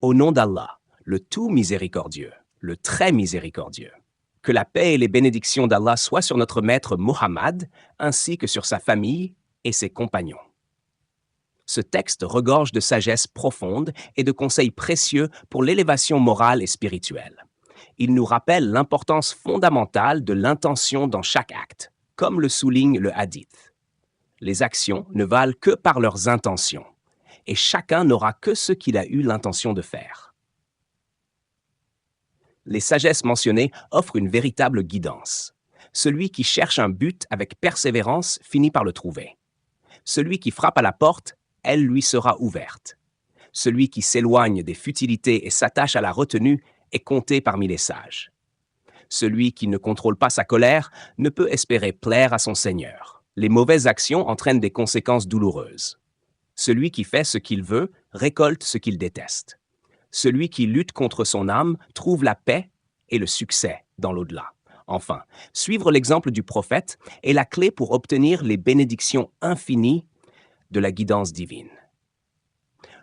Au nom d'Allah, le tout miséricordieux, le très miséricordieux. Que la paix et les bénédictions d'Allah soient sur notre maître Muhammad, ainsi que sur sa famille et ses compagnons. Ce texte regorge de sagesse profonde et de conseils précieux pour l'élévation morale et spirituelle. Il nous rappelle l'importance fondamentale de l'intention dans chaque acte, comme le souligne le hadith. Les actions ne valent que par leurs intentions, et chacun n'aura que ce qu'il a eu l'intention de faire. Les sagesses mentionnées offrent une véritable guidance. Celui qui cherche un but avec persévérance finit par le trouver. Celui qui frappe à la porte, elle lui sera ouverte. Celui qui s'éloigne des futilités et s'attache à la retenue est compté parmi les sages. Celui qui ne contrôle pas sa colère ne peut espérer plaire à son Seigneur. Les mauvaises actions entraînent des conséquences douloureuses. Celui qui fait ce qu'il veut récolte ce qu'il déteste. Celui qui lutte contre son âme trouve la paix et le succès dans l'au-delà. Enfin, suivre l'exemple du prophète est la clé pour obtenir les bénédictions infinies de la guidance divine.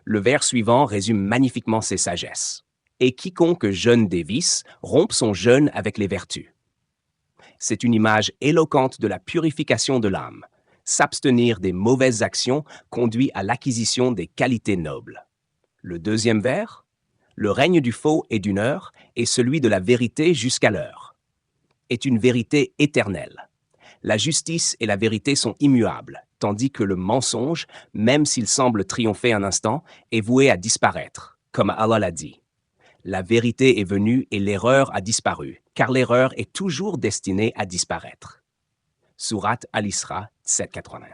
Le vers suivant résume magnifiquement ces sagesses. Et quiconque jeûne des vices rompt son jeûne avec les vertus. C'est une image éloquente de la purification de l'âme. S'abstenir des mauvaises actions conduit à l'acquisition des qualités nobles. Le deuxième vers, le règne du faux et d'une heure est celui de la vérité jusqu'à l'heure. Est une vérité éternelle. La justice et la vérité sont immuables, tandis que le mensonge, même s'il semble triompher un instant, est voué à disparaître, comme Allah l'a dit. La vérité est venue et l'erreur a disparu, car l'erreur est toujours destinée à disparaître. Sourate Al-Isra 7:80.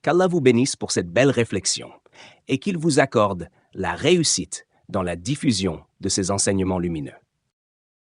Qu'Allah vous bénisse pour cette belle réflexion et qu'il vous accorde la réussite dans la diffusion de ces enseignements lumineux.